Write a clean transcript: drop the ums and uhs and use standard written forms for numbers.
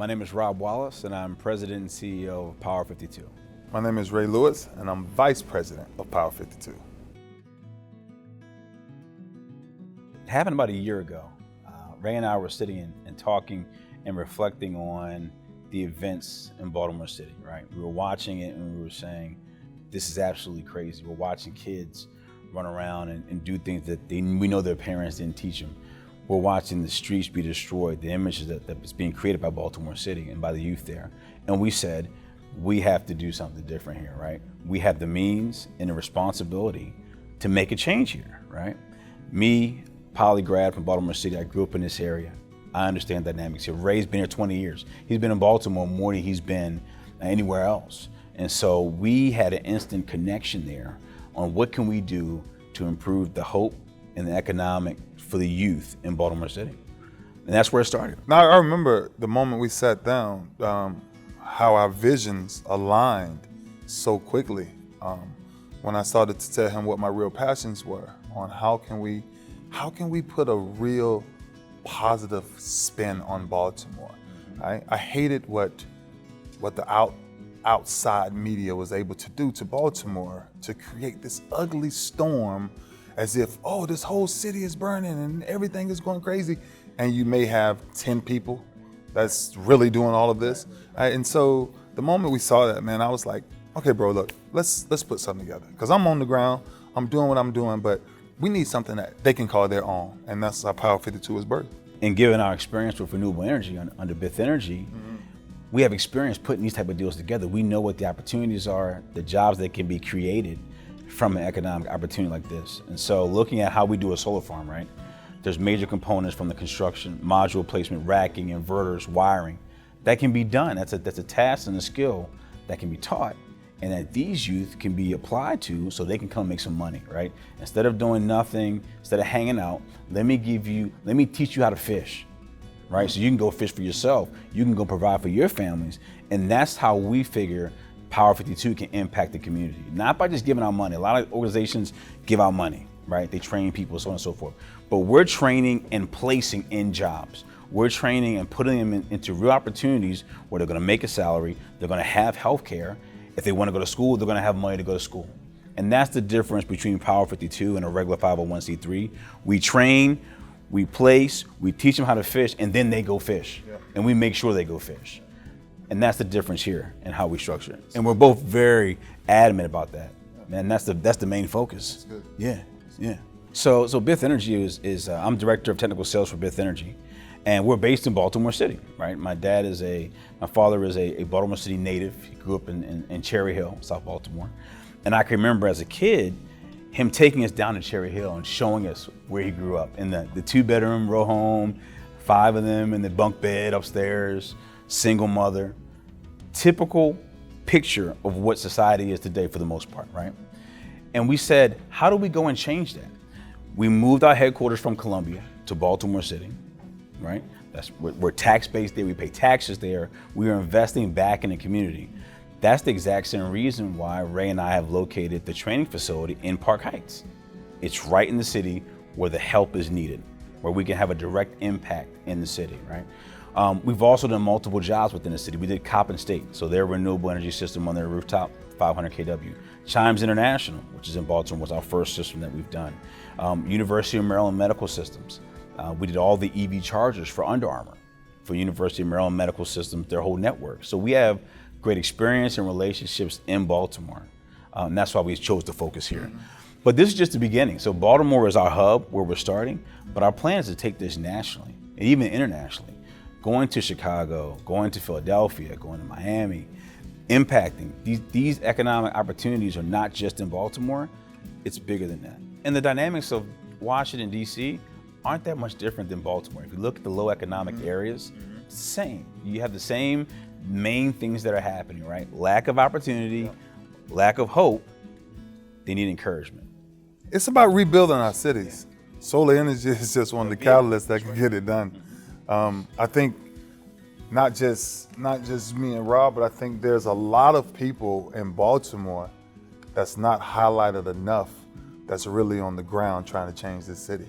My name is Rob Wallace, and I'm President and CEO of Power 52. My name is Ray Lewis, and I'm Vice President of Power 52. It happened about a year ago. Ray and I were sitting and talking and reflecting on the events in Baltimore City, right? We were watching it and we were saying, this is absolutely crazy. We're watching kids run around and do things that we know their parents didn't teach them. We're watching the streets be destroyed, the images that's being created by Baltimore City and by the youth there. And we said, we have to do something different here, right? We have the means and the responsibility to make a change here, right? Me, polygrad from Baltimore City, I grew up in this area. I understand dynamics here. Ray's been here 20 years. He's been in Baltimore more than he's been anywhere else. And so we had an instant connection there on what can we do to improve the hope and the economic for the youth in Baltimore City. And that's where it started. Now, I remember the moment we sat down, how our visions aligned so quickly. When I started to tell him what my real passions were on how can we put a real positive spin on Baltimore, right? I hated what the outside media was able to do to Baltimore to create this ugly storm as if, oh, this whole city is burning and everything is going crazy. And you may have 10 people that's really doing all of this. Right? And so the moment we saw that, man, I was like, okay, bro, look, let's put something together. Because I'm on the ground, I'm doing what I'm doing, but we need something that they can call their own. And that's how Power 52 is birthed. And given our experience with renewable energy under Bith Energy, we have experience putting these type of deals together. We know what the opportunities are, the jobs that can be created from an economic opportunity like this. And so looking at how we do a solar farm, right? There's major components from the construction, module placement, racking, inverters, wiring. That can be done. That's a task and a skill that can be taught and that these youth can be applied to so they can come make some money, right? Instead of doing nothing, instead of hanging out, let me teach you how to fish, right? So you can go fish for yourself, you can go provide for your families, and that's how we figure Power 52 can impact the community. Not by just giving out money. A lot of organizations give out money, right? They train people, so on and so forth. But we're training and placing in jobs. We're training and putting them into real opportunities where they're gonna make a salary, they're gonna have health care. If they wanna go to school, they're gonna have money to go to school. And that's the difference between Power 52 and a regular 501c3. We train, we place, we teach them how to fish, and then they go fish. Yeah. And we make sure they go fish. And that's the difference here in how we structure it. And we're both very adamant about that. Man, that's the main focus. That's good. Yeah. So Bith Energy is I'm director of technical sales for Bith Energy, and we're based in Baltimore City, right? My father is a Baltimore City native. He grew up in Cherry Hill, South Baltimore. And I can remember as a kid, him taking us down to Cherry Hill and showing us where he grew up in the 2-bedroom row home, 5 of them in the bunk bed upstairs, single mother. Typical picture of what society is today for the most part, right? And we said, how do we go and change that? We moved our headquarters from Columbia to Baltimore City, right? We're tax-based there, we pay taxes there, we are investing back in the community. That's the exact same reason why Ray and I have located the training facility in Park Heights. It's right in the city where the help is needed, where we can have a direct impact in the city, right? We've also done multiple jobs within the city. We did Coppin State, so their renewable energy system on their rooftop, 500 kW. Chimes International, which is in Baltimore, was our first system that we've done. University of Maryland Medical Systems. We did all the EV chargers for Under Armour, for University of Maryland Medical Systems, their whole network. So we have great experience and relationships in Baltimore. And that's why we chose to focus here. But this is just the beginning. So Baltimore is our hub where we're starting, but our plan is to take this nationally and even internationally. Going to Chicago, going to Philadelphia, going to Miami, impacting. These economic opportunities are not just in Baltimore, it's bigger than that. And the dynamics of Washington, D.C. aren't that much different than Baltimore. If you look at the low economic areas, it's the same. You have the same main things that are happening, right? Lack of opportunity, lack of hope, they need encouragement. It's about rebuilding our cities. Solar energy is just one of the catalysts that can get it done. I think not just me and Rob, but I think there's a lot of people in Baltimore that's not highlighted enough that's really on the ground trying to change this city.